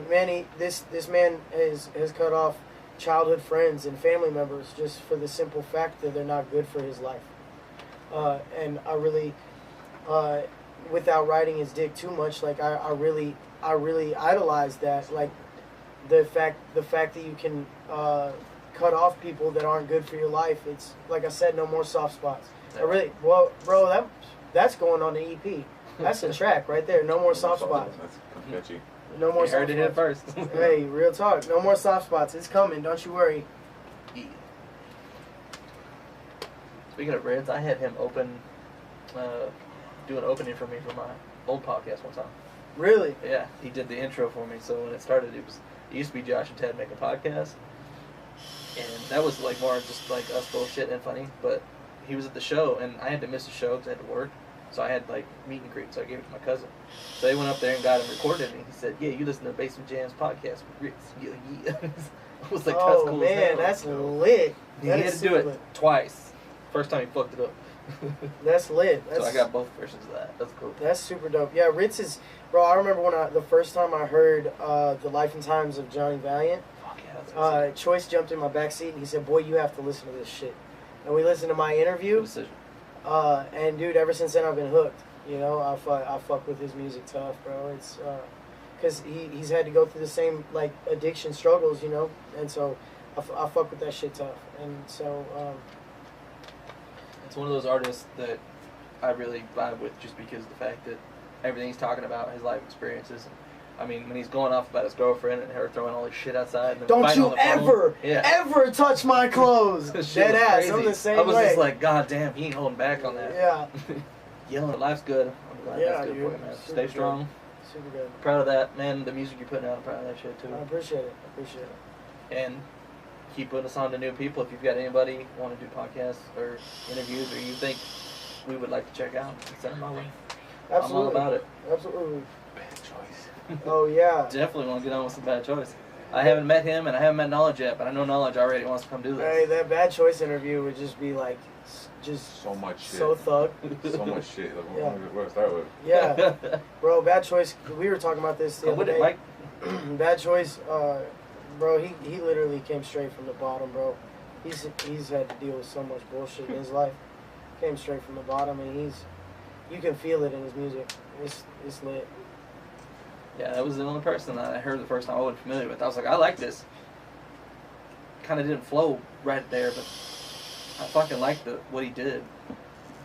Speaker 5: man, this man has cut off childhood friends and family members just for the simple fact that they're not good for his life. And I really, without riding his dick too much, like I really idolize that. Like the fact that you can cut off people that aren't good for your life. It's like I said, no more soft spots. Bro, that's going on the EP. That's a track right there. No more soft spots.
Speaker 6: That's catchy.
Speaker 5: No more
Speaker 4: you
Speaker 5: soft
Speaker 4: heard
Speaker 5: spots.
Speaker 4: it first.
Speaker 5: Hey, real talk. No more soft spots. It's coming. Don't you worry.
Speaker 4: Speaking of Reds, I had him do an opening for me for my old podcast one time.
Speaker 5: Really?
Speaker 4: Yeah, he did the intro for me. So when it started, it used to be Josh and Ted make a podcast, and that was like more just like us bullshit and funny. But he was at the show, and I had to miss the show because I had to work. So I had like meet and greet. So I gave it to my cousin. So they went up there and got him recorded, and he said, "Yeah, you listen to Basement Jams podcast with Ritz." Yeah, yeah. I was like, "That's
Speaker 5: Oh
Speaker 4: cool."
Speaker 5: man, that's lit.
Speaker 4: He
Speaker 5: That
Speaker 4: had
Speaker 5: is
Speaker 4: to do
Speaker 5: super
Speaker 4: it
Speaker 5: lit.
Speaker 4: twice. First time he fucked it up.
Speaker 5: That's lit. That's,
Speaker 4: So I got both versions of that. That's cool.
Speaker 5: That's super dope. Yeah, Ritz is, bro. I remember when the first time I heard the Life and Times of Johnny Valiant.
Speaker 4: Fuck yeah, that's awesome.
Speaker 5: Choice jumped in my backseat and he said, "Boy, you have to listen to this shit." And we listened to my interview.
Speaker 4: Good decision.
Speaker 5: And dude, ever since then I've been hooked. You know, I fuck with his music tough, bro. It's because he's had to go through the same like addiction struggles, you know, and so I fuck with that shit tough. And so
Speaker 4: It's one of those artists that I really vibe with just because of the fact that everything he's talking about, his life experiences. I mean, when he's going off about his girlfriend and her throwing all this shit outside. And then
Speaker 5: don't
Speaker 4: fighting
Speaker 5: you
Speaker 4: on the phone.
Speaker 5: ever touch my clothes.
Speaker 4: This shit
Speaker 5: Dead
Speaker 4: was
Speaker 5: ass.
Speaker 4: crazy.
Speaker 5: I'm the same
Speaker 4: I was
Speaker 5: way.
Speaker 4: just like, God damn, he ain't holding back on that.
Speaker 5: Yeah.
Speaker 4: Yelling, life's good. I'm glad
Speaker 5: Yeah,
Speaker 4: that's good
Speaker 5: dude.
Speaker 4: for you, man.
Speaker 5: Super
Speaker 4: Stay
Speaker 5: good.
Speaker 4: strong.
Speaker 5: Super good.
Speaker 4: Proud of that, man. The music you're putting out, I'm proud of that shit too.
Speaker 5: I appreciate it.
Speaker 4: And keep putting us on to new people. If you've got anybody want to do podcasts or interviews or you think we would like to check out, send them my way.
Speaker 5: Absolutely.
Speaker 4: I'm all about it.
Speaker 5: Absolutely.
Speaker 6: Bad choice.
Speaker 5: Oh yeah.
Speaker 4: Definitely want to get on with some Bad Choice. I haven't met him and I haven't met Knowledge yet, but I know Knowledge already wants to come do
Speaker 5: Hey,
Speaker 4: this.
Speaker 5: that Bad Choice interview would just be like, just
Speaker 6: So much shit.
Speaker 5: so thug.
Speaker 6: So much shit. Like,
Speaker 5: Yeah.
Speaker 6: Where to start with?
Speaker 5: Yeah, bro. Bad Choice. We were talking about this the
Speaker 4: Come
Speaker 5: other
Speaker 4: with it,
Speaker 5: day.
Speaker 4: Mike.
Speaker 5: Bad Choice, bro. He literally came straight from the bottom, bro. He's had to deal with so much bullshit in his life. Came straight from the bottom, and you can feel it in his music. It's lit.
Speaker 4: Yeah, that was the only person that I heard the first time I wasn't familiar with. I was like, I like this. Kind of didn't flow right there, but I fucking liked what he did.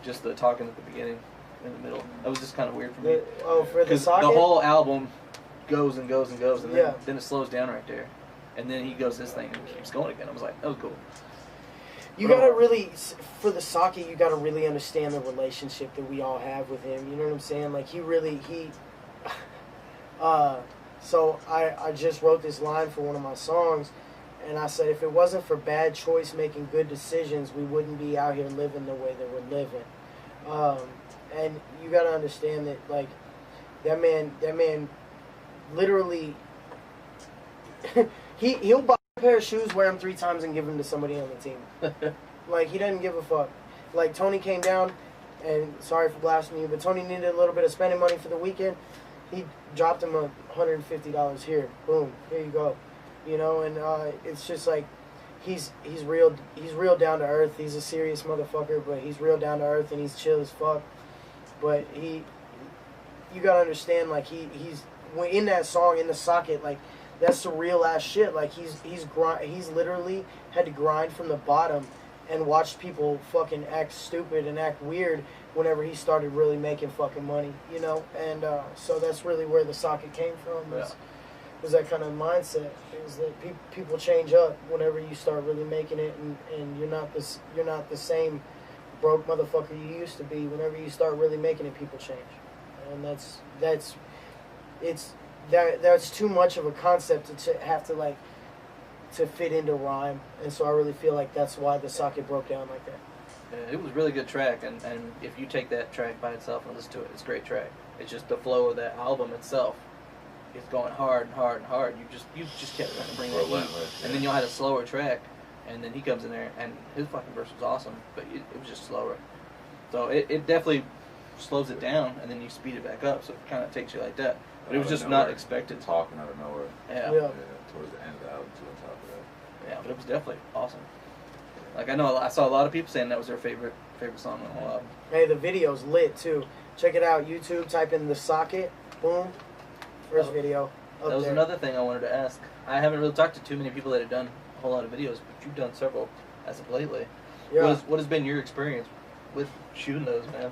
Speaker 4: Just the talking at the beginning, in the middle. That was just kind of weird for me.
Speaker 5: For the
Speaker 4: Because the
Speaker 5: socket.
Speaker 4: whole album goes and goes and goes, and
Speaker 5: Yeah.
Speaker 4: then it slows down right there. And then he goes this thing and keeps going again. I was like, that was cool.
Speaker 5: You gotta really, for the socket, you gotta really understand the relationship that we all have with him. You know what I'm saying? Like so I just wrote this line for one of my songs, and I said, if it wasn't for Bad Choice making good decisions, we wouldn't be out here living the way that we're living. And you gotta understand that, like, that man, literally, he'll buy a pair of shoes, wear them 3 times, and give them to somebody on the team. Like, he doesn't give a fuck. Like, Tony came down, and sorry for blasting you, but Tony needed a little bit of spending money for the weekend. He dropped him $150 here. Boom, here you go. You know, and it's just like he's real down to earth. He's a serious motherfucker, but he's real down to earth and he's chill as fuck. But you gotta understand, like he's in that song, in the socket, like that's the real ass shit. Like he's literally had to grind from the bottom and watched people fucking act stupid and act weird whenever he started really making fucking money, you know? And so that's really where the socket came from, was that kind of mindset, is that people change up whenever you start really making it, and you're not the same broke motherfucker you used to be. Whenever you start really making it, people change. And that's too much of a concept to have to like to fit into rhyme, and so I really feel like that's why the socket broke down like that.
Speaker 4: Yeah, it was a really good track, and if you take that track by itself and listen to it, it's a great track. It's just the flow of that album itself. It's going hard and hard and hard. You just kept trying to bring that heat, and then you'll have a slower track, and then he comes in there, and his fucking verse was awesome, but it was just slower. So it definitely slows it down, and then you speed it back up, so it kind of takes you like that. But it was just not expected.
Speaker 6: Talking out of nowhere.
Speaker 4: Yeah.
Speaker 6: Towards the end of the album, too, on top of that.
Speaker 4: Yeah, but it was definitely awesome. Like I saw a lot of people saying that was their favorite song on the whole album.
Speaker 5: Hey, the video's lit too. Check it out, YouTube. Type in the socket. Boom. First video. Up
Speaker 4: That was
Speaker 5: there.
Speaker 4: another thing I wanted to ask. I haven't really talked to too many people that have done a whole lot of videos, but you've done several as of lately.
Speaker 5: Yeah.
Speaker 4: What has been your experience with shooting those, man?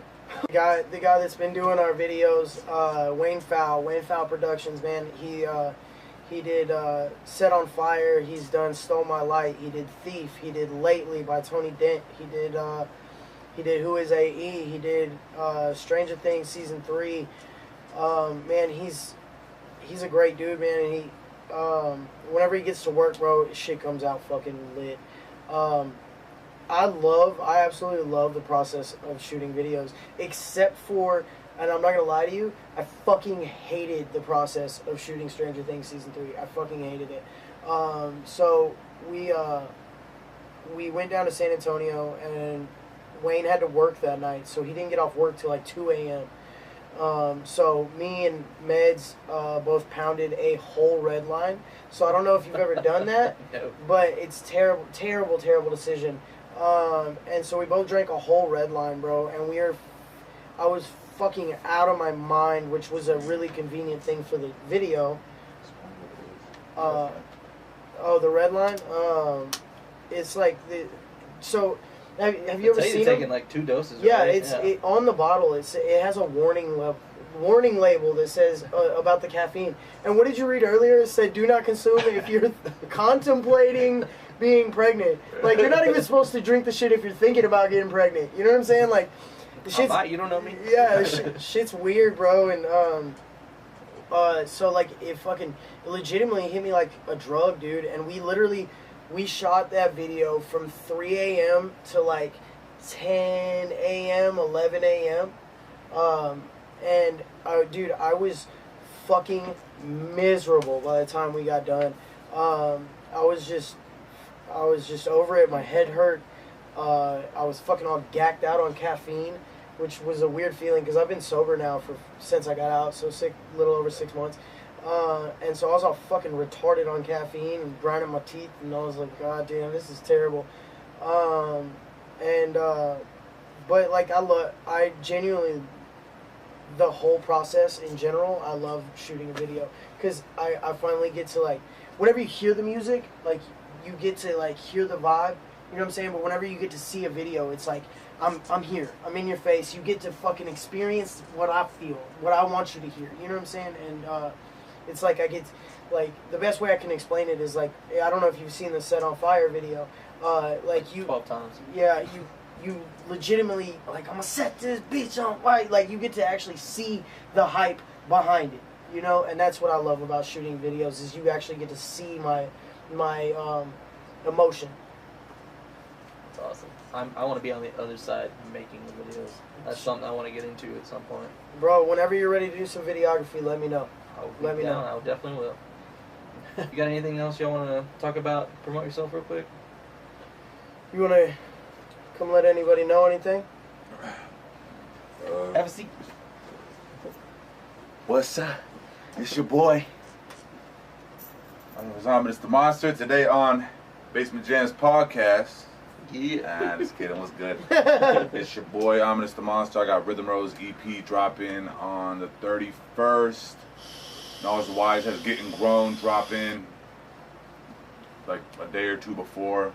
Speaker 5: The guy that's been doing our videos, Wayne Fowl Productions, man. He did Set on Fire. He's done Stole My Light. He did Thief. He did Lately by Tony Dent. He did Who Is AE. He did Stranger Things season 3. Man, he's a great dude, man. And he whenever he gets to work, bro, shit comes out fucking lit. I absolutely love the process of shooting videos, except for, and I'm not gonna lie to you, I fucking hated the process of shooting Stranger Things season 3. I fucking hated it. So we went down to San Antonio, and Wayne had to work that night, so he didn't get off work till like 2 a.m. So me and Meds both pounded a whole red line. So I don't know if you've ever done that,
Speaker 4: No.
Speaker 5: but it's terrible, terrible, terrible decision. And so we both drank a whole red line, bro, and I was fucking out of my mind, which was a really convenient thing for the video. The red line? It's like so have you ever seen
Speaker 4: taking
Speaker 5: them?
Speaker 4: like 2 doses?
Speaker 5: Yeah,
Speaker 4: right?
Speaker 5: on the bottle. It has a warning label that says about the caffeine. And what did you read earlier? It said, "Do not consume if you're contemplating being pregnant." Like, you're not even supposed to drink the shit if you're thinking about getting pregnant. You know what I'm saying? Like, the shit's,
Speaker 4: you don't know me.
Speaker 5: yeah, shit's weird, bro. And so like it legitimately hit me like a drug, dude. And we shot that video from 3 a.m. to like 10 a.m., 11 a.m. And dude, I was fucking miserable by the time we got done. I was just over it. My head hurt. I was fucking all gacked out on caffeine, which was a weird feeling because I've been sober now since I got out, so a little over 6 months. And so I was all fucking retarded on caffeine and grinding my teeth, and I was like, God damn, this is terrible. But like I genuinely, the whole process in general, I love shooting a video because I finally get to like, whenever you hear the music, like you get to like hear the vibe, you know what I'm saying? But whenever you get to see a video, it's like, I'm here, I'm in your face, you get to fucking experience what I feel, what I want you to hear, you know what I'm saying? And it's like I get, like, the best way I can explain it is like, I don't know if you've seen the Set on Fire video, like you
Speaker 4: 12 times.
Speaker 5: Yeah, you legitimately, like, I'm gonna set this bitch on fire. Like, you get to actually see the hype behind it, you know? And that's what I love about shooting videos, is you actually get to see my emotion.
Speaker 4: That's awesome. I want to be on the other side making the videos. That's something I want to get into at some point.
Speaker 5: Bro, whenever you're ready to do some videography, let me know. Let me know.
Speaker 4: I definitely will. You got anything else y'all want to talk about? Promote yourself real quick.
Speaker 5: You want to come let anybody know anything?
Speaker 4: Have a seat.
Speaker 6: What's up? It's your boy. I'm Ominous the Monster. Today on Basement Jams Podcast.
Speaker 4: Yeah.
Speaker 6: Just kidding. What's good? It's your boy Ominous the Monster. I got Rhythm Rose EP dropping on the 31st. Knowledge Wise has Getting Grown dropping like a day or two before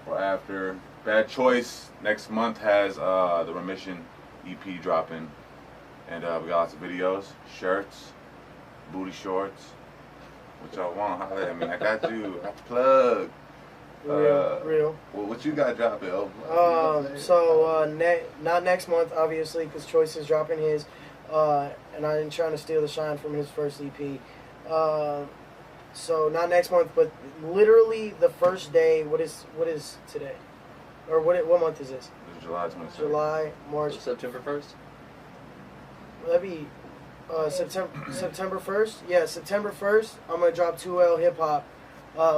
Speaker 6: or after. Bad Choice next month has the Remission EP dropping. And we got lots of videos, shirts, booty shorts. What y'all want? Holla at me. I got you. I got the plug.
Speaker 5: Real.
Speaker 6: Well, what you got dropping, L?
Speaker 5: Not next month, obviously, because Choice is dropping his, and I ain't trying to steal the shine from his first EP. So not next month, but literally the first day. What is today? Or what month is this?
Speaker 6: It's July 27th.
Speaker 5: July, March.
Speaker 4: September 1st.
Speaker 5: That'd be September 1st. Yeah, September 1st. I'm gonna drop 2L Hip Hop,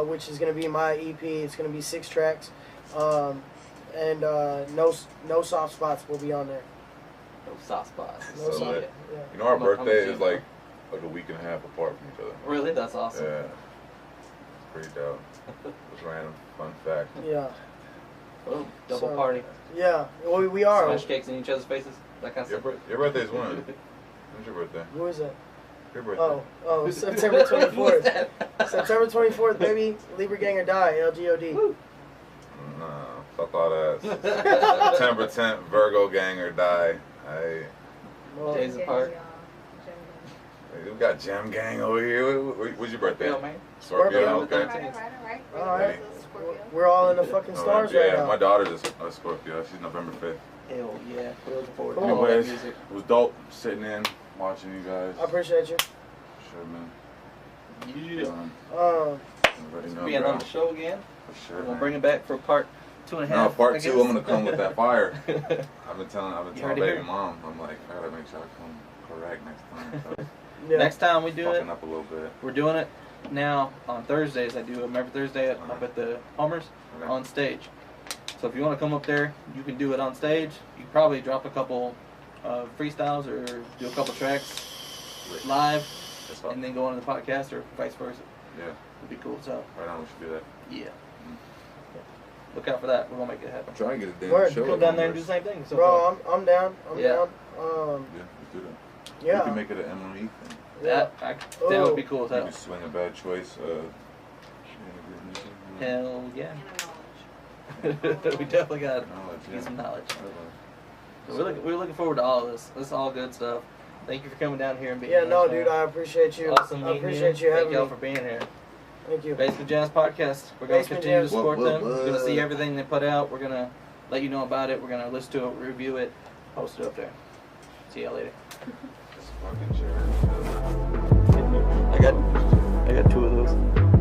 Speaker 5: which is gonna be my EP. It's gonna be 6 tracks, and no soft spots will be on there.
Speaker 4: No soft spots.
Speaker 5: No
Speaker 6: So
Speaker 5: soft.
Speaker 6: lit.
Speaker 5: Yeah.
Speaker 6: You know, our
Speaker 4: I'm a
Speaker 6: birthday
Speaker 4: team,
Speaker 6: is like a week and a half apart from each other.
Speaker 4: Really? That's awesome.
Speaker 6: Yeah. It's pretty dope. Just random fun fact.
Speaker 5: Yeah.
Speaker 4: Oh, double
Speaker 5: So,
Speaker 4: party.
Speaker 5: Yeah. Well, we are.
Speaker 4: Smash cakes in each other's faces. That kind of stuff.
Speaker 6: Your birthday is when? When's your birthday?
Speaker 5: Who is it?
Speaker 6: Your birthday.
Speaker 5: Oh, September 24th.
Speaker 4: Who's that?
Speaker 5: September 24th, baby. Libra Gang or Die, LGOD.
Speaker 6: No, fuck all that. September 10th, Virgo Gang or Die. Hey,
Speaker 5: Well,
Speaker 4: Days apart.
Speaker 6: we got Gem Gang over here. What's your birthday?
Speaker 4: Scorpio, man.
Speaker 6: Scorpio,
Speaker 5: Scorpio.
Speaker 6: okay.
Speaker 5: Alright. We're all in the fucking stars
Speaker 6: yeah,
Speaker 5: right now.
Speaker 6: my daughter's a Scorpio. She's November 5th.
Speaker 4: Hell yeah. We're looking forward to
Speaker 5: Cool.
Speaker 4: all that
Speaker 6: Anyways,
Speaker 4: music.
Speaker 6: it was dope sitting in, watching you guys.
Speaker 5: I appreciate you.
Speaker 6: Sure, man.
Speaker 4: Yeah.
Speaker 6: Everybody know,
Speaker 4: Being
Speaker 6: bro.
Speaker 4: on the show again.
Speaker 6: For sure,
Speaker 4: We'll
Speaker 6: man.
Speaker 4: bring it back for part 2.5.
Speaker 6: No, part
Speaker 4: I
Speaker 6: 2,
Speaker 4: guess.
Speaker 6: I'm gonna come with that fire. I've been telling
Speaker 4: heard it
Speaker 6: baby
Speaker 4: here.
Speaker 6: mom, I'm like, I gotta make sure I come correct next time. So
Speaker 5: Yeah.
Speaker 4: Next time we do it,
Speaker 6: fucking up a little bit.
Speaker 4: we're doing it now on Thursdays. I do them every Thursday up at the Homers
Speaker 6: Okay.
Speaker 4: on stage. So if you want to come up there, you can do it on stage. You can probably drop a couple freestyles or do a couple tracks live,
Speaker 6: That's fine.
Speaker 4: and then go on the podcast or vice versa.
Speaker 6: Yeah,
Speaker 4: It'd be cool. So
Speaker 6: right on. We should do that.
Speaker 4: yeah, look out for that. We're gonna make it happen.
Speaker 6: I'm trying to get a damn
Speaker 5: Word.
Speaker 6: show.
Speaker 4: Come down there and do the same thing. So
Speaker 5: Bro, I'm down. I'm
Speaker 4: Yeah.
Speaker 5: down.
Speaker 6: Yeah, let's do that. We
Speaker 5: Yeah.
Speaker 6: can make it an MME thing.
Speaker 5: Yeah.
Speaker 4: that would be cool as
Speaker 6: You
Speaker 4: hell.
Speaker 6: can swing a bad choice.
Speaker 4: Hell yeah. We definitely got
Speaker 6: Knowledge,
Speaker 4: to get some
Speaker 6: yeah.
Speaker 4: knowledge. So we're looking forward to all of this. This is all good stuff. Thank you for coming down here and being
Speaker 5: Yeah,
Speaker 4: with
Speaker 5: no,
Speaker 4: us,
Speaker 5: dude,
Speaker 4: man.
Speaker 5: I appreciate you.
Speaker 4: Awesome
Speaker 5: I
Speaker 4: meeting
Speaker 5: appreciate you
Speaker 4: Thank
Speaker 5: having
Speaker 4: y'all
Speaker 5: me.
Speaker 4: for being here.
Speaker 5: Thank you.
Speaker 4: Basement Jazz Podcast. We're going to
Speaker 5: Basement
Speaker 4: continue to
Speaker 5: Jazz.
Speaker 4: support
Speaker 6: What?
Speaker 4: them. We're going to see everything they put out. We're going to let you know about it. We're going to listen to it, review it, post it up there. See y'all later.
Speaker 6: This fucking chair.
Speaker 4: I got 2 of those.